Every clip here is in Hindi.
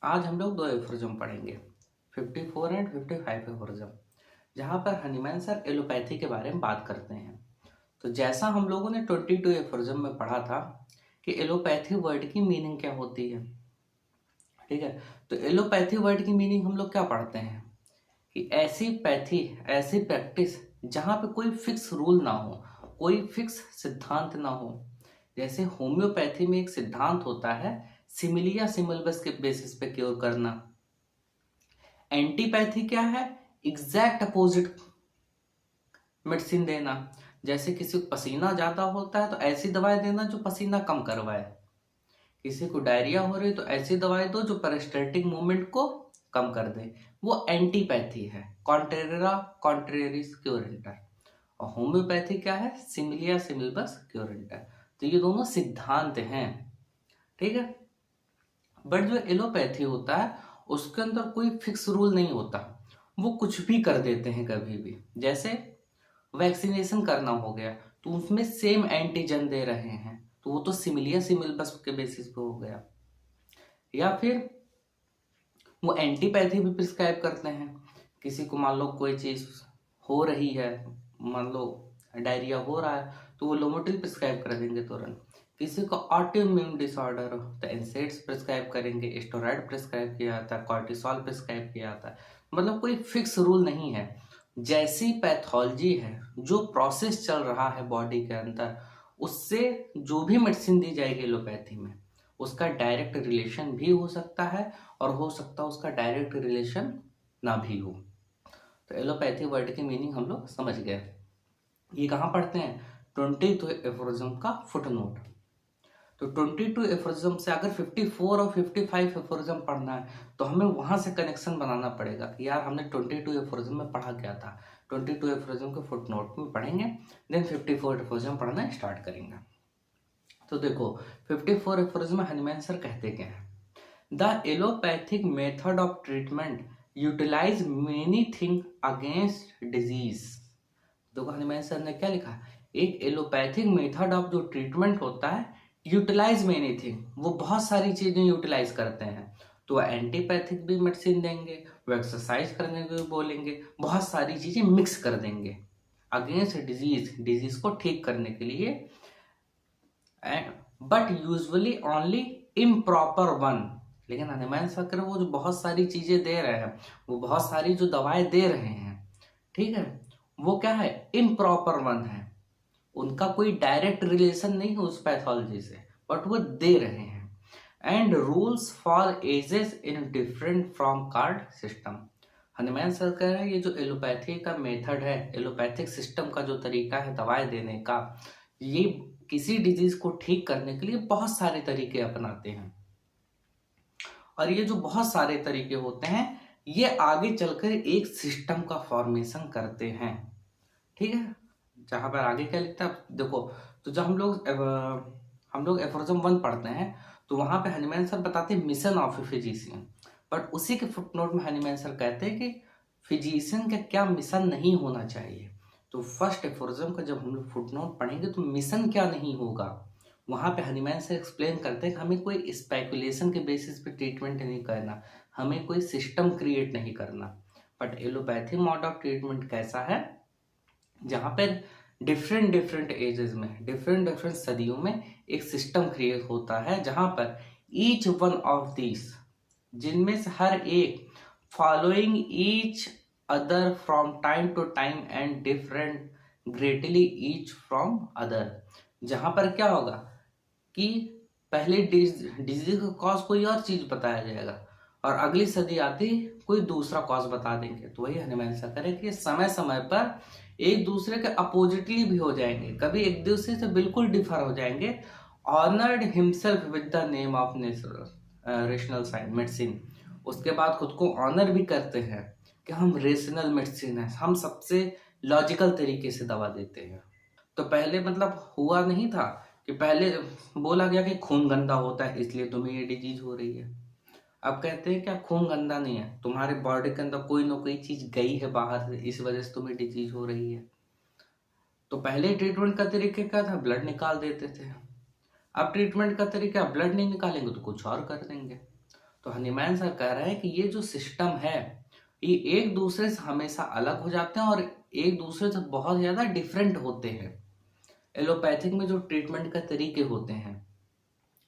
आज हम लोग दो एफोरिज्म पढ़ेंगे, 54 एंड 55 एफोरिज्म, जहाँ पर हनीमैन सर एलोपैथी के बारे में बात करते हैं। तो जैसा हम लोगों ने 22 एफोरिज्म में पढ़ा था कि एलोपैथी वर्ड की मीनिंग क्या होती है, ठीक है। तो एलोपैथी वर्ड की मीनिंग हम लोग क्या पढ़ते हैं कि ऐसी पैथी, ऐसी प्रैक्टिस जहाँ पे कोई फिक्स रूल ना हो, कोई फिक्स सिद्धांत ना हो। जैसे होम्योपैथी में एक सिद्धांत होता है सिमिलिया सिमिलबस के बेसिस पे क्योर करना। एंटीपैथी क्या है? एग्जैक्ट अपोजिट मेडिसिन देना। जैसे किसी को पसीना ज्यादा होता है तो ऐसी दवाई देना जो पसीना कम करवाए। किसी को डायरिया हो रही तो ऐसी दवाई दो जो पेरिस्टैल्टिक मूवमेंट को कम कर दे। वो एंटीपैथी है, कॉन्ट्रेरा कॉन्ट्रेरिस क्योरेंटर। और होम्योपैथी क्या है? सिमिलिया सिमिलबस क्योरेंटर। तो ये दोनों सिद्धांत हैं, ठीक है। बट जो एलोपैथी होता है उसके अंदर कोई फिक्स रूल नहीं होता, वो कुछ भी कर देते हैं कभी भी। जैसे वैक्सीनेशन करना हो गया तो उसमें सेम एंटीजन दे रहे हैं तो वो तो सिमिलिया सिमिलबस के बेसिस पे हो गया। या फिर वो एंटीपैथी भी प्रिस्क्राइब करते हैं। किसी को मान लो कोई चीज हो रही है, मान लो डायरिया हो रहा है तो वो लोमोटिल प्रिस्क्राइब कर देंगे तुरंत। किसी को ऑटो इम्यून डिसऑर्डर हो तो एनसेड्स प्रिस्क्राइब करेंगे, स्टेरॉइड प्रिस्क्राइब किया जाता है, कॉर्टिसोल प्रिस्क्राइब किया जाता है। मतलब कोई फिक्स रूल नहीं है। जैसी पैथोलॉजी है, जो प्रोसेस चल रहा है बॉडी के अंदर, उससे जो भी मेडिसिन दी जाएगी एलोपैथी में उसका डायरेक्ट रिलेशन भी हो सकता है और हो सकता है उसका डायरेक्ट रिलेशन ना भी हो। तो एलोपैथी वर्ड की मीनिंग हम लोग समझ गए। ये कहाँ पढ़ते हैं? 22 एफोरिज्म का फुटनोट। तो 22 एफोरिज्म से अगर 54 और 55 एफोरिज्म पढ़ना है तो हमें वहां से कनेक्शन बनाना पड़ेगा कि यार हमने 22 एफोरिज्म में पढ़ा क्या था। 22 एफोरिज्म के फुटनोट में पढ़ेंगे, देन 54 एफोरिज्म पढ़ना स्टार्ट करेंगे। तो देखो 54 एफोरिज्म में हनीमैन सर कहते क्या है? The allopathic method of treatment utilize many things against disease। देखो हनुमान सर ने क्या लिखा? एक एलोपैथिक मेथड ऑफ जो ट्रीटमेंट होता है, यूटिलाइज मेनी थिंग, वो बहुत सारी चीजें यूटिलाइज करते हैं। तो वो एंटीपैथिक भी मेडिसिन देंगे, वो एक्सरसाइज करने को भी बोलेंगे, बहुत सारी चीजें मिक्स कर देंगे अगेंस्ट डिजीज, डिजीज को ठीक करने के लिए। But usually only improper one. लेकिन हनुमान सर वो जो बहुत सारी चीजें दे रहे हैं, वो बहुत सारी जो दवाएं दे रहे हैं, ठीक है, वो क्या है? इम्प्रॉपर वन है। उनका कोई डायरेक्ट रिलेशन नहीं है उस पैथोलॉजी से, बट वो दे रहे हैं। And rules for ages in different from card system. Hanuman sir कह रहे हैं ये जो एलोपैथी का मेथड है, एलोपैथिक सिस्टम का जो तरीका है दवाएं देने का, ये किसी डिजीज को ठीक करने के लिए बहुत सारे तरीके अपनाते हैं। और ये जो बहुत सारे तरीके होते हैं ये आगे चलकर एक सिस्टम का फॉर्मेशन करते हैं, ठीक है। जहां पर आगे क्या लिखता है देखो। तो जब हम लोग एफोरिज्म 1 पढ़ते हैं तो वहां पे हनीमैन सर बताते हैं mission of a physician. But उसी के फुटनोट में हनीमैन सर कहते हैं कि फिजिशियन का क्या मिशन नहीं होना चाहिए। तो फर्स्ट एफोरिज्म का जब हम लोग फुटनोट पढ़ेंगे तो मिशन क्या नहीं होगा, वहां पे हनीमैन सर एक्सप्लेन करते हैं कि हमें कोई स्पेकुलेशन के बेसिस पे ट्रीटमेंट नहीं करना, हमें कोई सिस्टम क्रिएट नहीं करना। But allopathy mode of treatment कैसा है? जहां पर डिफरेंट डिफरेंट एजेस में, डिफरेंट डिफरेंट सदियों में एक सिस्टम क्रिएट होता है, जहां पर ईच वन ऑफ दिस, जिनमें से हर एक, following each other from time to time and different greatly each from other. जहां पर क्या होगा कि पहले डिजीज का कॉज कोई और चीज बताया जाएगा और अगली सदी आती कोई दूसरा कॉज बता देंगे। तो वही हनुमान ऐसा करें कि समय समय पर एक दूसरे के अपोजिटली भी हो जाएंगे, कभी एक दूसरे से बिल्कुल डिफर हो जाएंगे। Honoured himself with the name of rational science medicine. उसके बाद खुद को ऑनर भी करते हैं कि हम रेशनल मेडिसिन है, हम सबसे लॉजिकल तरीके से दवा देते हैं। तो पहले मतलब हुआ नहीं था कि पहले बोला गया कि खून गंदा होता है इसलिए तुम्हें ये डिजीज हो रही है। अब कहते हैं क्या खून गंदा नहीं है, तुम्हारे बॉडी के अंदर कोई ना कोई चीज गई है बाहर से, इस वजह से तुम्हें डिजीज हो रही है। तो पहले ट्रीटमेंट का तरीका क्या था? ब्लड निकाल देते थे। अब ट्रीटमेंट का तरीका ब्लड नहीं निकालेंगे तो कुछ और कर देंगे। तो हनीमैन सर कह रहे हैं कि ये जो सिस्टम है ये एक दूसरे से हमेशा अलग हो जाते हैं और एक दूसरे से बहुत ज़्यादा डिफरेंट होते हैं। एलोपैथिक में जो ट्रीटमेंट का तरीके होते हैं,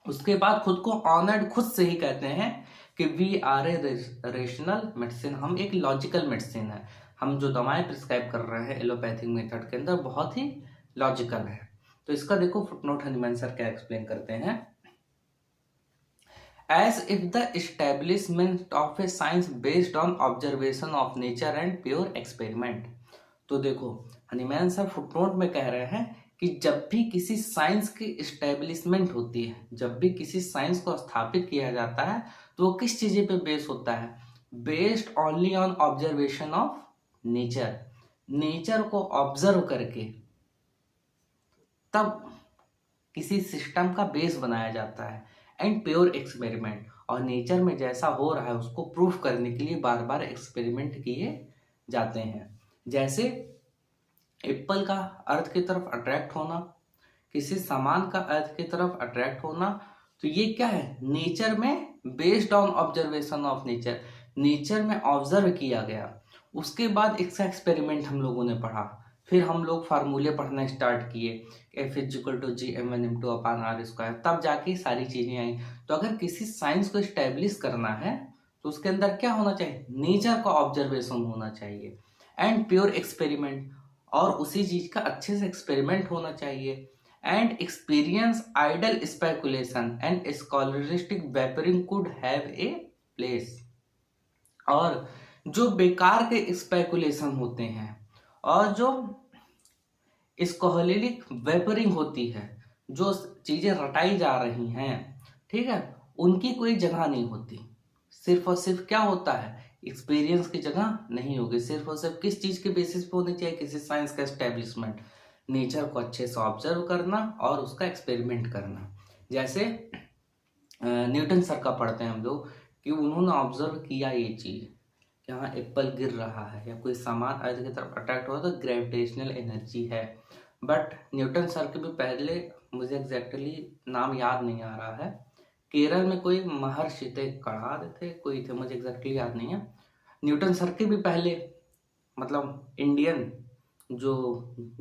उसके बाद खुद को ऑनर्ड खुद से ही कहते हैं कि we are a rational medicine, हम एक लॉजिकल मेडिसिन है। हम जो दवाएं प्रिस्क्राइब कर रहे हैं एलोपैथिक मेथड के अंदर बहुत ही लॉजिकल है। तो इसका देखो फुटनोट हनीमैन सर क्या एक्सप्लेन करते हैं। As if the establishment of a science based on observation of nature and pure experiment। तो देखो हनीमैन सर फुटनोट में कह रहे हैं कि जब भी किसी साइंस की इस्टेब्लिशमेंट होती है, जब भी किसी साइंस को स्थापित किया जाता है, तो वो किस चीज़ पे बेस होता है? Based only on observation of nature. Nature को ऑब्जर्व करके तब किसी सिस्टम का बेस बनाया जाता है, एंड प्योर एक्सपेरिमेंट, और नेचर में जैसा हो रहा है उसको प्रूफ करने के लिए बार बार एक्सपेरिमेंट किए जाते हैं। जैसे एप्पल का अर्थ की तरफ अट्रैक्ट होना, किसी सामान का अर्थ की तरफ अट्रैक्ट होना, तो ये क्या है? नेचर में based on observation of nature, nature में ऑब्जर्व किया गया, उसके बाद इसका एक्सपेरिमेंट हम लोगों ने पढ़ा, फिर हम लोग फार्मूले पढ़ना स्टार्ट किए, F=g(m(n)(2)/r², तब जाके सारी चीज़ें आई। तो अगर किसी साइंस को इस्टेब्लिश करना है तो उसके अंदर क्या होना चाहिए? नेचर का ऑब्जर्वेशन होना चाहिए एंड प्योर एक्सपेरिमेंट, और उसी चीज़ का अच्छे से एक्सपेरिमेंट होना चाहिए, and experience idle speculation and scholastic vapouring could have a place. और जो बेकार के स्पेकुलेशन होते हैं और जो स्कॉलरिक वेपरिंग होती है, जो चीज़ें रटाई जा रही हैं, ठीक है, उनकी कोई जगह नहीं होती। सिर्फ और सिर्फ क्या होता है? एक्सपीरियंस की जगह नहीं होगी। सिर्फ और सिर्फ किस चीज़ के बेसिस पे होनी चाहिए? किसी साइंस का एस्टेब्लिशमेंट, नेचर को अच्छे से ऑब्जर्व करना और उसका एक्सपेरिमेंट करना। जैसे न्यूटन सर का पढ़ते हैं हम लोग कि उन्होंने ऑब्जर्व किया ये चीज़, यहाँ एप्पल गिर रहा है या कोई सामान अर्थ की तरफ अट्रैक्ट हो रहा है तो ग्रेविटेशनल एनर्जी है। बट न्यूटन सर के भी पहले, मुझे एग्जैक्टली नाम याद नहीं आ रहा है, केरल में कोई महर्षि थे, कणाद थे, कोई थे, मुझे एग्जैक्टली याद नहीं है। न्यूटन सर के भी पहले मतलब इंडियन जो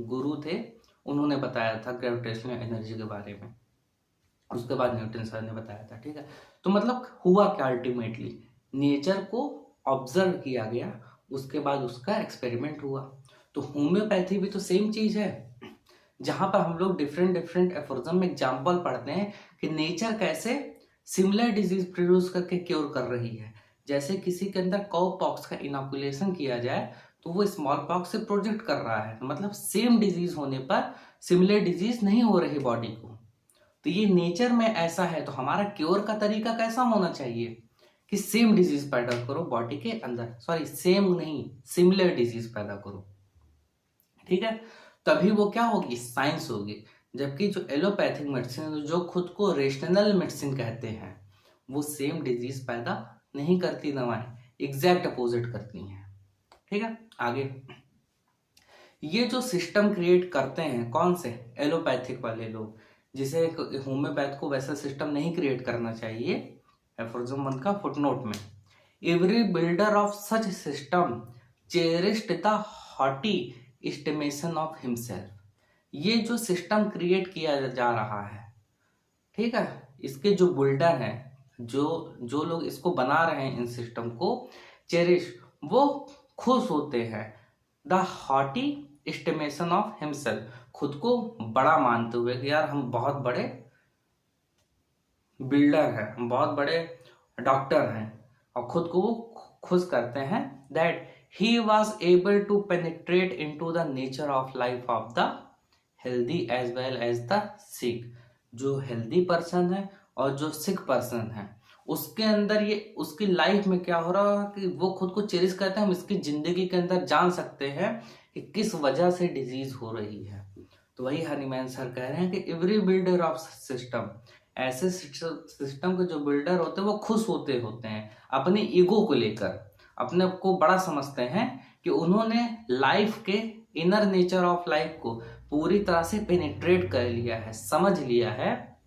गुरु थे उन्होंने बताया था ग्रेविटेशनल एनर्जी के बारे में, उसके बाद न्यूटन सर ने बताया था, ठीक है। तो मतलब हुआ क्या? अल्टीमेटली नेचर को ऑब्जर्व किया गया, उसके बाद उसका एक्सपेरिमेंट हुआ। तो होम्योपैथी भी तो सेम चीज़ है, जहाँ पर हम लोग डिफरेंट डिफरेंट एफोरिज्म में एग्जाम्पल पढ़ते हैं कि नेचर कैसे सिमिलर डिजीज प्रोड्यूस करके क्योर कर रही है। जैसे किसी के अंदर काउ पॉक्स का इनोकुलेशन किया जाए तो वो स्मॉल पॉक्स से प्रोजेक्ट कर रहा है, मतलब सेम डिजीज होने पर सिमिलर डिजीज नहीं हो रही बॉडी को। तो ये नेचर में ऐसा है, तो हमारा क्योर का तरीका कैसा होना चाहिए कि सेम डिजीज पैदा करो बॉडी के अंदर, सॉरी सेम नहीं, सिमिलर डिजीज पैदा करो, ठीक है। तभी वो क्या होगी? साइंस होगी। जबकि जो एलोपैथिक मेडिसिन, जो खुद को रेशनल मेडिसिन कहते हैं, वो सेम डिजीज पैदा नहीं करती दवाएं, एग्जैक्ट अपोजिट करती हैं, ठीक है। आगे ये जो सिस्टम क्रिएट करते हैं कौन से? एलोपैथिक वाले लोग, जिसे होम्योपैथ को वैसा सिस्टम नहीं क्रिएट करना चाहिए। एफोरिज्म 1 का फुटनोट में, every builder of such system cherished the haughty estimation of himself. ये जो सिस्टम क्रिएट किया जा रहा है, ठीक है, इसके जो बिल्डर हैं, जो लोग इसको बना रहे हैं इन सिस्टम को, चेरिश, वो खुश होते हैं the haughty estimation of himself, खुद को बड़ा मानते हुए कि यार हम बहुत बड़े बिल्डर हैं, हम बहुत बड़े डॉक्टर हैं, और खुद को वो खुश करते हैं that he was able to penetrate into the nature of life of the healthy as well as the sick। जो हेल्दी पर्सन है और जो सिक पर्सन है, उसके अंदर ये उसकी लाइफ में क्या हो रहा है कि वो खुद को चेरिश करते हैं। हम इसकी जिंदगी के अंदर जान सकते हैं कि किस वजह से डिजीज हो रही है। तो वही हनीमैन सर कह रहे हैं कि एवरी बिल्डर ऑफ सिस्टम, ऐसे सिस्टम के जो बिल्डर होते हैं वो खुश होते हैं अपने ईगो को लेकर, अपने को बड़ा समझते हैं कि उन्होंने लाइफ के इनर नेचर ऑफ लाइफ को पूरी तरह से पेनिट्रेट कर लिया है, समझ लिया है,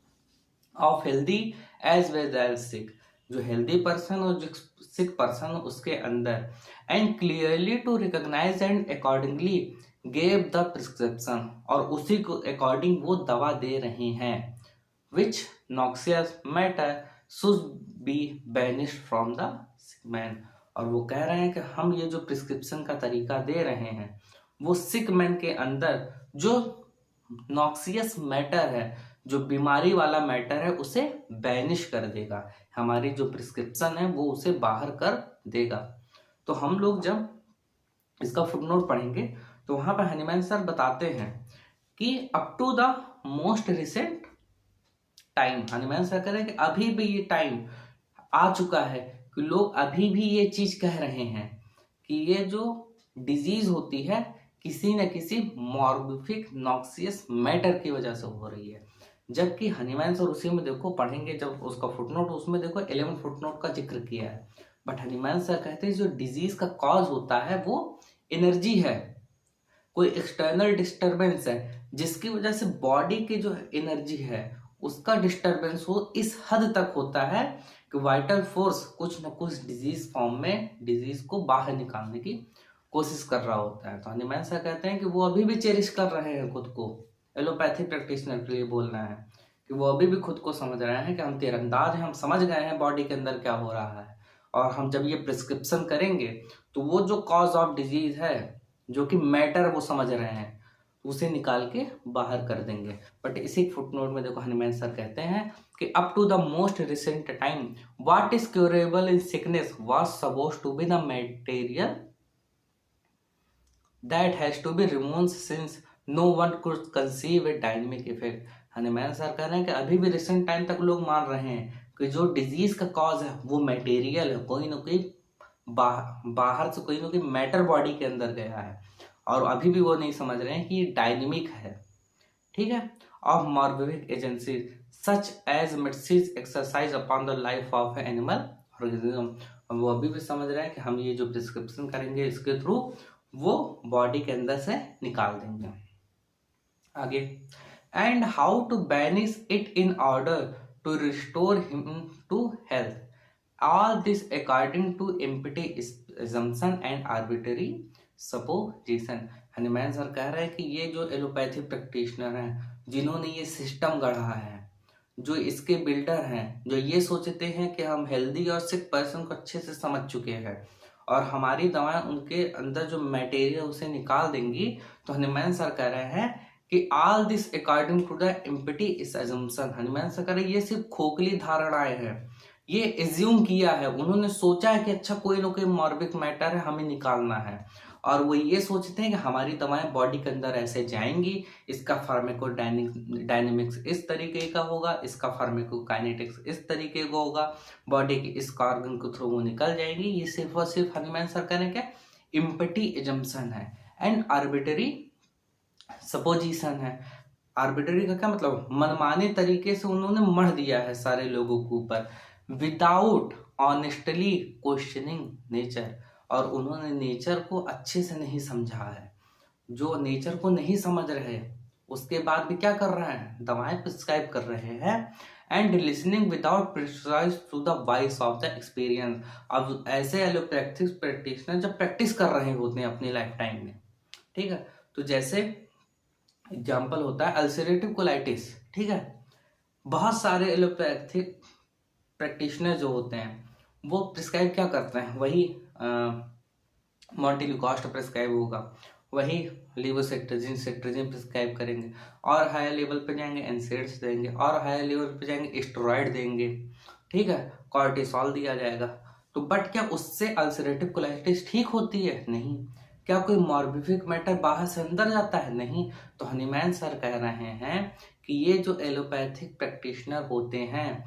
of healthy as well as sick. जो हेल्दी पर्सन और जो सिक पर्सन उसके अंदर, and clearly to recognise and accordingly gave the prescription, और उसी को अकॉर्डिंग वो दवा दे रहे हैं, which noxious matter should be banished from the sick man. और वो कह रहे हैं कि हम ये जो प्रिस्क्रिप्शन का तरीका दे रहे हैं वो सिक मैन के अंदर जो नॉक्सियस मैटर है, जो बीमारी वाला मैटर है, उसे बैनिश कर देगा। हमारी जो प्रिस्क्रिप्शन है वो उसे बाहर कर देगा। तो हम लोग जब इसका फुटनोट पढ़ेंगे तो वहां पर हनीमैन सर बताते हैं कि up to the most recent time, Hahnemann sir कह रहे हैं कि अभी भी ये टाइम आ चुका है कि लोग अभी भी ये चीज कह रहे हैं कि ये जो डिजीज होती है किसी न किसी मॉर्बिफिक नॉक्सियस मैटर की वजह से हो रही है। जबकि हनीमैन सर उसी में देखो पढ़ेंगे जब उसका फुटनोट, उसमें देखो 11 फुटनोट का जिक्र किया है। बट हनीमैन सर कहते हैं जो डिजीज का कॉज होता है वो एनर्जी है, कोई एक्सटर्नल डिस्टरबेंस है जिसकी वजह से बॉडी की जो एनर्जी है उसका डिस्टरबेंस हो इस हद तक होता है कि वाइटल फोर्स कुछ न कुछ डिजीज फॉर्म में डिजीज को बाहर निकालने की कोशिश कर रहा होता है। तो हनीमैन सर कहते हैं कि वो अभी भी चेरिश कर रहे हैं खुद को। एलोपैथी प्रैक्टिशनर के लिए बोलना है कि वो अभी भी खुद को समझ रहे हैं कि हम तीरंदाज हैं, हम समझ गए हैं बॉडी के अंदर क्या हो रहा है, और हम जब ये प्रिस्क्रिप्शन करेंगे तो वो जो कॉज ऑफ डिजीज है, जो कि मैटर वो समझ रहे हैं, उसे निकाल के बाहर कर देंगे। बट इसी फुटनोट में देखो हनीमैन सर कहते हैं कि up to the most recent time what is curable in sickness was supposed to be the material that has to be removed since no one could conceive a dynamic effect. Hahnemann sir कह रहे हैं कि अभी भी रिसेंट टाइम तक लोग मान रहे हैं कि जो डिजीज का कॉज है वो मटेरियल है, कोई ना कोई बाहर से कोई ना कोई मैटर बॉडी के अंदर गया है, और अभी भी वो नहीं समझ रहे हैं कि ये डायनेमिक है। ठीक है, of morbific agency such as medicine exercise upon the life of animal organism. वो अभी भी समझ रहे हैं कि हम ये जो प्रिस्क्रिप्शन करेंगे इसके थ्रू वो बॉडी के अंदर से निकाल देंगे। आगे, and how to banish it in order to restore him to health, all this according to empty assumption and arbitrary supposition. Hahnemann sir कह रहे हैं कि ये जो एलोपैथी प्रैक्टिशनर हैं जिन्होंने ये सिस्टम गढ़ा है, जो इसके बिल्डर हैं, जो ये सोचते हैं कि हम हेल्दी और सिक पर्सन को अच्छे से समझ चुके हैं और हमारी दवाएं उनके अंदर जो मटेरियल उसे निकाल देंगी, तो हनीमैन सर कह रहे हैं कि all this according to the empty assumption। Hahnemann sir कह रहे हैं ये सिर्फ खोखली धारणाएं हैं, ये एज्यूम किया है, उन्होंने सोचा है कि अच्छा कोई ना कोई मॉर्बिक मैटर है हमें निकालना है, और वो ये सोचते हैं कि हमारी दवाएं बॉडी के अंदर ऐसे जाएंगी, इसका फार्माकोडायनेमिक्स इस तरीके का होगा, इसका फार्माकोकाइनेटिक्स इस तरीके का होगा, बॉडी के इस ऑर्गन के थ्रू वो निकल जाएंगी। ये सिर्फ और सिर्फ हनीमैन सर कह रहे हैं क्या इम्पटी एजम्पशन है एंड आर्बिट्ररी सपोजिशन है। आर्बिट्ररी का क्या मतलब, मनमाने तरीके से उन्होंने मढ़ दिया है सारे लोगों के ऊपर विदाउट ऑनेस्टली क्वेश्चनिंग नेचर, और उन्होंने नेचर को अच्छे से नहीं समझा है। जो नेचर को नहीं समझ रहे उसके बाद भी क्या कर रहे हैं, दवाएं प्रिस्क्राइब कर रहे हैं, and listening without precise to the voice of the experience. अब ऐसे एलोपैथिक प्रैक्टिशनर जब प्रैक्टिस कर रहे होते हैं अपनी लाइफ टाइम में, ठीक है, तो जैसे एग्जाम्पल होता है अल्सरेटिव कोलाइटिस, ठीक है, बहुत सारे एलोपैथिक प्रैक्टिशनर जो होते हैं वो प्रिस्क्राइब क्या करते हैं, वही मॉन्टेल्यूकास्ट प्रिस्क्राइब होगा, वही लेवोसेट्रिजिन प्रिस्क्राइब करेंगे, और हायर लेवल पे जाएंगे एनसेड्स देंगे, और हायर लेवल पे जाएंगे स्टेरॉइड देंगे, ठीक है, कॉर्टिसोल दिया जाएगा। तो बट क्या उससे अल्सरेटिव कोलाइटिस ठीक होती है? नहीं। क्या कोई मॉर्बिफिक मैटर बाहर से अंदर जाता है? नहीं। तो हनीमैन सर कह रहे हैं कि ये जो एलोपैथिक प्रैक्टिशनर होते हैं,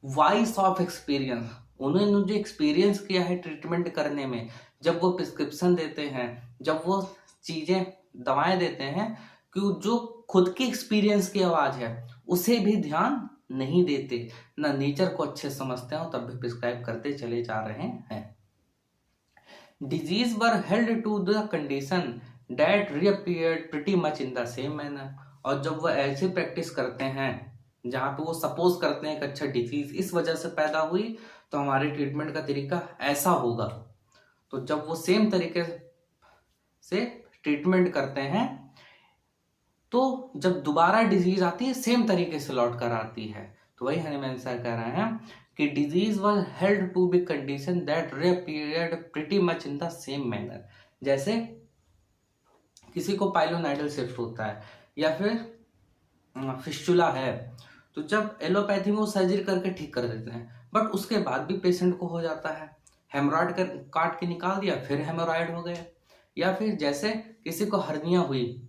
वॉइस ऑफ एक्सपीरियंस, उन्होंने जो एक्सपीरियंस किया है ट्रीटमेंट करने में, जब वो प्रिस्क्रिप्शन देते हैं, जब वो चीजें दवाएं देते हैं, कि जो खुद की एक्सपीरियंस की आवाज है उसे भी ध्यान नहीं देते, ना नेचर को अच्छे समझते हैं, तब भी प्रिस्क्राइब करते चले जा रहे हैं। Disease were held to the condition that reappeared pretty much in the same manner. और जब वो ऐसे प्रैक्टिस करते हैं जहाँ पे वो सपोज करते हैं कि अच्छा डिजीज इस वजह से पैदा हुई, तो हमारे ट्रीटमेंट का तरीका ऐसा होगा। तो जब वो सेम तरीके से ट्रीटमेंट करते हैं तो जब दोबारा डिजीज आती है सेम तरीके से लौट कर आती है। तो वही हनीमैन सर कह रहे हैं कि disease was held to be condition that reappeared pretty much in the same manner. जैसे किसी को पाइलोनाइडल शिफ्ट होता है या फिर फिस्टुला है, तो जब एलोपैथी में वो सर्जरी करके ठीक कर देते हैं, बट उसके बाद भी पेशेंट को हो जाता है। हेमरॉइड काट के निकाल दिया, फिर हेमोरॉइड हो गया। या फिर जैसे किसी को हर्निया हुई,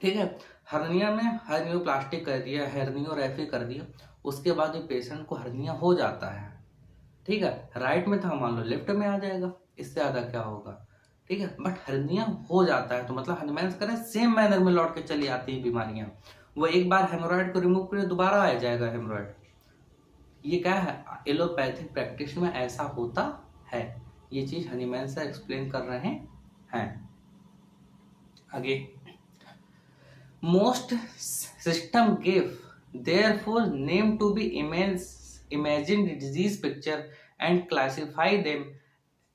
ठीक है, हर्निया में हर्नियोप्लास्टिक कर दिया, हर्नियोरेफी कर दिया, उसके बाद भी पेशेंट को हर्निया हो जाता है। ठीक है, राइट में था, मान लो लेफ्ट में आ जाएगा, इससे ज़्यादा क्या होगा। ठीक है, बट हर्निया हो जाता है, तो मतलब हनीमैन करें सेम मैनर में लौट के चली आती है बीमारियां। वो एक बार हेमोरॉइड को रिमूव करे दोबारा आ जाएगा हेमोरॉइड। ये क्या है, एलोपैथिक प्रैक्टिस में ऐसा होता है। ये चीज हनीमैन सर एक्सप्लेन कर रहे हैं। आगे, most system give therefore name to be imagined disease picture and classify them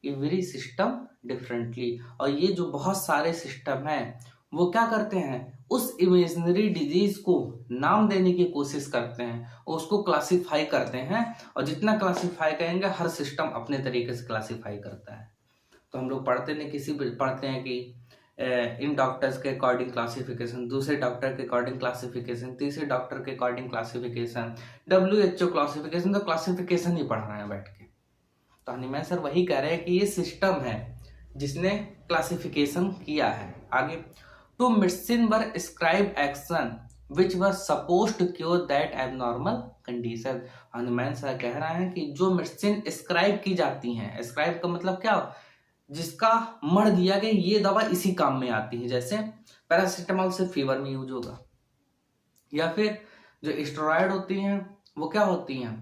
every system differently। और ये जो बहुत सारे सिस्टम हैं वो क्या करते हैं, उस इमेजिनरी डिजीज को नाम देने की कोशिश करते हैं और उसको क्लासिफाई करते हैं, और जितना क्लासिफाई करेंगे हर सिस्टम अपने तरीके से क्लासिफाई करता है। तो हम लोग पढ़ते हैं कि इन डॉक्टर्स के अकॉर्डिंग क्लासिफिकेशन, दूसरे डॉक्टर के अकॉर्डिंग क्लासिफिकेशन, तीसरे डॉक्टर के अकॉर्डिंग क्लासिफिकेशन, WHO क्लासिफिकेशन। तो क्लासिफिकेशन ही पढ़ रहे हैं बैठ के। तो हनीमैन सर वही कह रहे हैं कि ये सिस्टम है जिसने क्लासिफिकेशन किया है। आगे, to medicine were scribe action which were suppose to cure that abnormal condition. Hahnemann sir कह रहे हैं कि जो मेडिसिन स्क्राइब की जाती हैं, स्क्राइब का मतलब क्या, जिसका मर दिया गया ये दवा इसी काम में आती है। जैसे पैरासिटामोल से फीवर में यूज होगा, या फिर जो स्टेरॉइड होती हैं वो क्या होती हैं,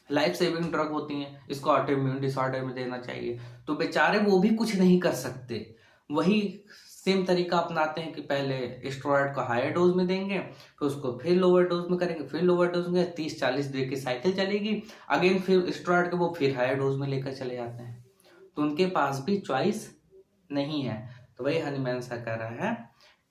लाइफ सेविंग ड्रग होती हैं, इसको ऑटोइम्यून डिसऑर्डर में देना चाहिए। तो बेचारे वो भी कुछ नहीं कर सकते, वही सेम तरीका अपनाते हैं कि पहले स्टेरॉइड को हायर डोज में देंगे, फिर उसको फिर लोअर डोज में करेंगे, फिर लोअर डोज में, 30-40 दिन की साइकिल चलेगी, अगेन फिर स्टेरॉइड को वो फिर हायर डोज में लेकर चले जाते हैं। तो उनके पास भी चॉइस नहीं है। तो वही हनीमैन सर कह रहा है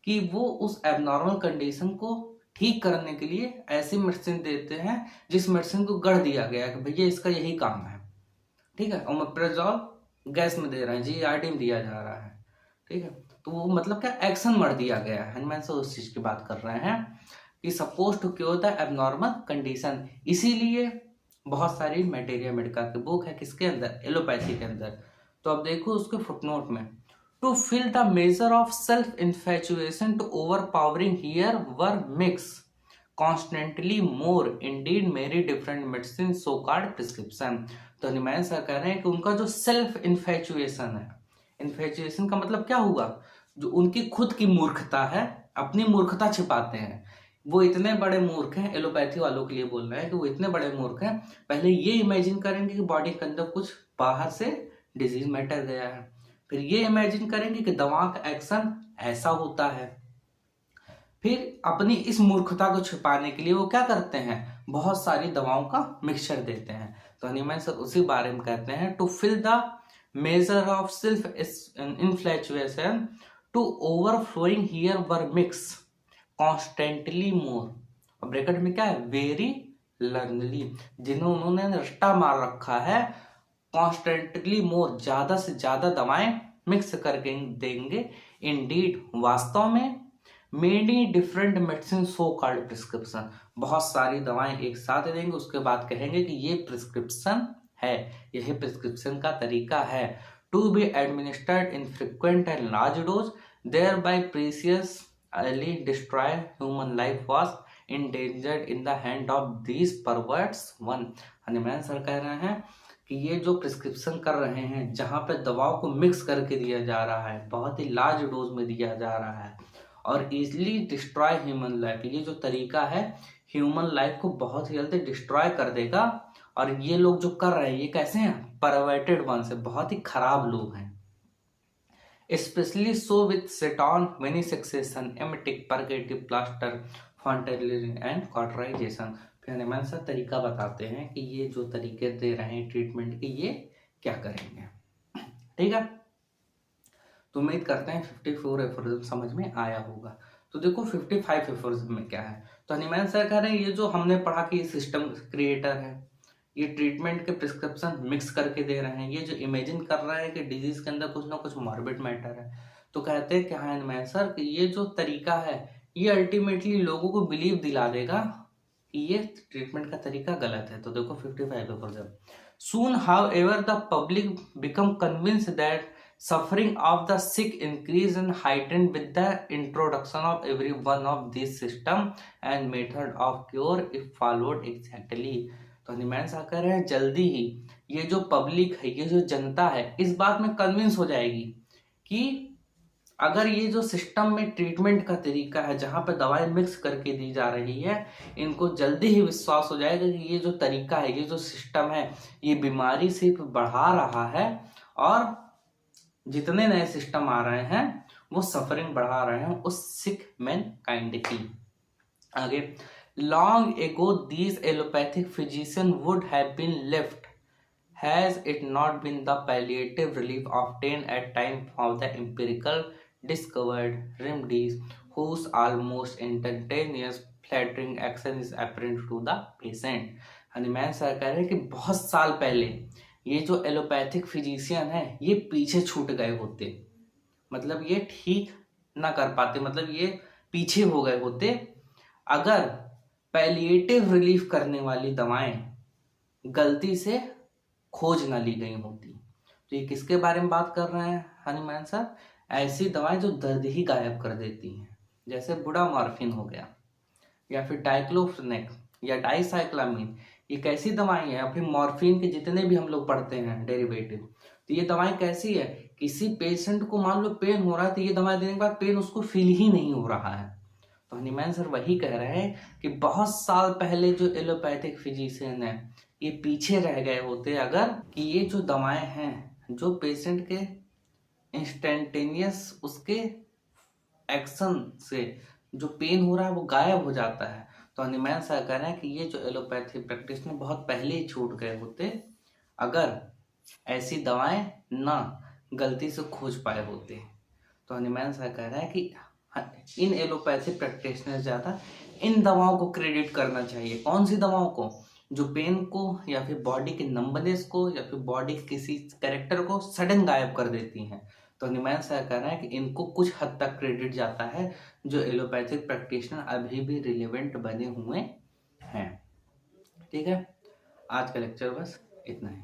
कि वो उस एबनॉर्मल कंडीशन को ठीक करने के लिए ऐसी मेडिसिन देते हैं जिस मेडिसिन को गढ़ दिया गया कि भैया इसका यही काम है। ठीक है, ओमेप्राजोल गैस में दे रहे हैं, GARD में दिया जा रहा है। ठीक है, तो वो मतलब क्या, एक्शन मर दिया गया है। हनीमैन सर उस चीज की बात कर रहे हैं कि suppose to cure the abnormal condition. इसीलिए बहुत सारी मटेरिया मेडिका की बुक है किसके अंदर, एलोपैथी के अंदर। तो अब देखो उसके फुटनोट में, to fill the measure of self infatuation to overpowering here were mix constantly more indeed many different medicine so called prescription. तो हनीमैन सर कह रहे हैं कि उनका जो सेल्फ इन्फेचुएशन है, इन्फेचुएशन का मतलब क्या हुआ, जो उनकी खुद की मूर्खता है, अपनी मूर्खता छिपाते हैं। वो इतने बड़े मूर्ख हैं, एलोपैथी वालों के लिए बोल रहे हैं कि वो इतने बड़े मूर्ख हैं, पहले ये इमेजिन करेंगे कि बॉडी के अंदर कुछ बाहर से डिजीज मैटर गया है, फिर ये इमेजिन करेंगे कि दवा का एक्शन ऐसा होता है, फिर अपनी इस मूर्खता को छिपाने के लिए वो क्या करते हैं, बहुत सारी दवाओं का मिक्सचर देते हैं। तो हनीमैन सर उसी बारे में कहते हैं, to fill the measure of self influence to overflowing here were mix constantly more, और ब्रैकेट में क्या है, वेरी लर्नली, उन्होंने रट्टा मार रखा है, कॉन्स्टेंटली मोर, ज्यादा से ज्यादा दवाएं मिक्स करके देंगे, इंडीड, वास्तव में, many different medicine so called prescription, बहुत सारी दवाएं एक साथ देंगे, उसके बाद कहेंगे कि ये प्रिस्क्रिप्शन है, यही प्रिस्क्रिप्शन का तरीका है। To be administered in frequent and large dose thereby precious early destroy human life was endangered in the hand of these perverts one। Hahnemann sir कह रहे हैं कि ये जो प्रिस्क्रिप्शन कर रहे हैं, जहां पे दवाओं को मिक्स करके दिया जा रहा है, बहुत ही लार्ज डोज में दिया जा रहा है, और इजिली डिस्ट्रॉय ह्यूमन लाइफ, ये जो तरीका है ह्यूमन लाइफ को बहुत ही जल्दी डिस्ट्रॉय कर देगा। और ये लोग जो कर रहे हैं ये कैसे हैं, परवर्टेड वन से, बहुत ही खराब लोग हैं। Specially so with seton venesection emetic purgative plaster fontanelle and cauterisation. फिर हनुमान सर तरीका बताते हैं कि ये जो तरीके दे रहे हैं ट्रीटमेंट के, ये क्या करेंगे। ठीक है, तो उम्मीद करते हैं 54 एफोरिज्म समझ में आया होगा। तो देखो 55 एफोरिज्म में क्या है। तो हनीमैन सर कह रहे हैं ये जो हमने पढ़ा कि सिस्टम क्रिएटर है, ये ट्रीटमेंट के प्रिस्क्रिप्शन मिक्स करके दे रहे हैं। ये जो इमेजिन कर रहा है कि डिजीज के अंदर कुछ ना कुछ मॉर्बिड मैटर है, तो कहते हैं कि हाँ हनीमैन सर कि ये जो तरीका है ये अल्टीमेटली लोगों को बिलीव दिला देगा कि ये ट्रीटमेंट का तरीका गलत है। तो देखो 55 aphorism. Soon, however, the public become convinced that suffering of the sick increase and heightened with the introduction of every one of these system and method of cure if followed exactly। तो हनीमैन साहब कह रहे हैं जल्दी ही ये जो पब्लिक है, ये जो जनता है, इस बात में कन्विंस हो जाएगी कि अगर ये जो सिस्टम में ट्रीटमेंट का तरीका है जहां पे दवाई मिक्स करके दी जा रही है, इनको जल्दी ही विश्वास हो जाएगा कि ये जो तरीका है, ये जो सिस्टम है, ये बीमारी सिर्फ बढ़ा रहा है और जितने नए सिस्टम आ रहे हैं वो सफरिंग बढ़ा रहे हैं उस सिक मैन काइंड की। आगे, long ago these allopathic physician would have been left has it not been the palliative relief obtained at time from the empirical discovered remedies whose almost instantaneous flattering action is apparent to the patient। Hahnemann sir कह रहे हैं कि बहुत साल पहले ये जो एलोपैथिक फिजिशियन है ये पीछे छूट गए होते, मतलब ये ठीक ना कर पाते, मतलब ये पीछे हो गए होते अगर पैलिएटिव रिलीफ करने वाली दवाएं गलती से खोज ना ली गई होती। तो ये किसके बारे में बात कर रहे हैं हनीमैन सर? ऐसी दवाएं जो दर्द ही गायब कर देती हैं, जैसे बुडामॉर्फिन हो गया या फिर डाइक्लोफेनेक या डाइसाइक्लामिन। ये कैसी दवाएं हैं? या फिर मॉर्फिन के जितने भी हम लोग पढ़ते हैं डेरिवेटिव, तो ये दवाएं कैसी है? किसी पेशेंट को मान लो पेन हो रहा है तो ये दवाई देने के बाद पेन उसको फील ही नहीं हो रहा है। तो हनीमैन सर वही कह रहे हैं कि बहुत साल पहले जो एलोपैथिक फिजिशियन है ये पीछे रह गए होते अगर कि ये जो दवाएं हैं जो पेशेंट के इंस्टेंटेनियस उसके एक्शन से जो पेन हो रहा है वो गायब हो जाता है। तो हनीमैन सर कह रहे हैं कि ये जो एलोपैथी प्रैक्टिस में बहुत पहले ही छूट गए होते अगर ऐसी दवाएं ना गलती से खोज पाए होते। तो हनीमैन सर कह रहे हैं कि इन एलोपैथी प्रैक्टिशनर ज़्यादा इन दवाओं को क्रेडिट करना चाहिए। कौन सी दवाओं को? जो पेन को या फिर बॉडी के नंबनेस को या फिर बॉडी के किसी कैरेक्टर को सडन गायब कर देती हैं। तो हनीमैन सर कह रहे हैं कि इनको कुछ हद तक क्रेडिट जाता है जो एलोपैथिक प्रैक्टिशनर अभी भी रिलेवेंट बने हुए हैं। ठीक है, आज का लेक्चर बस इतना ही।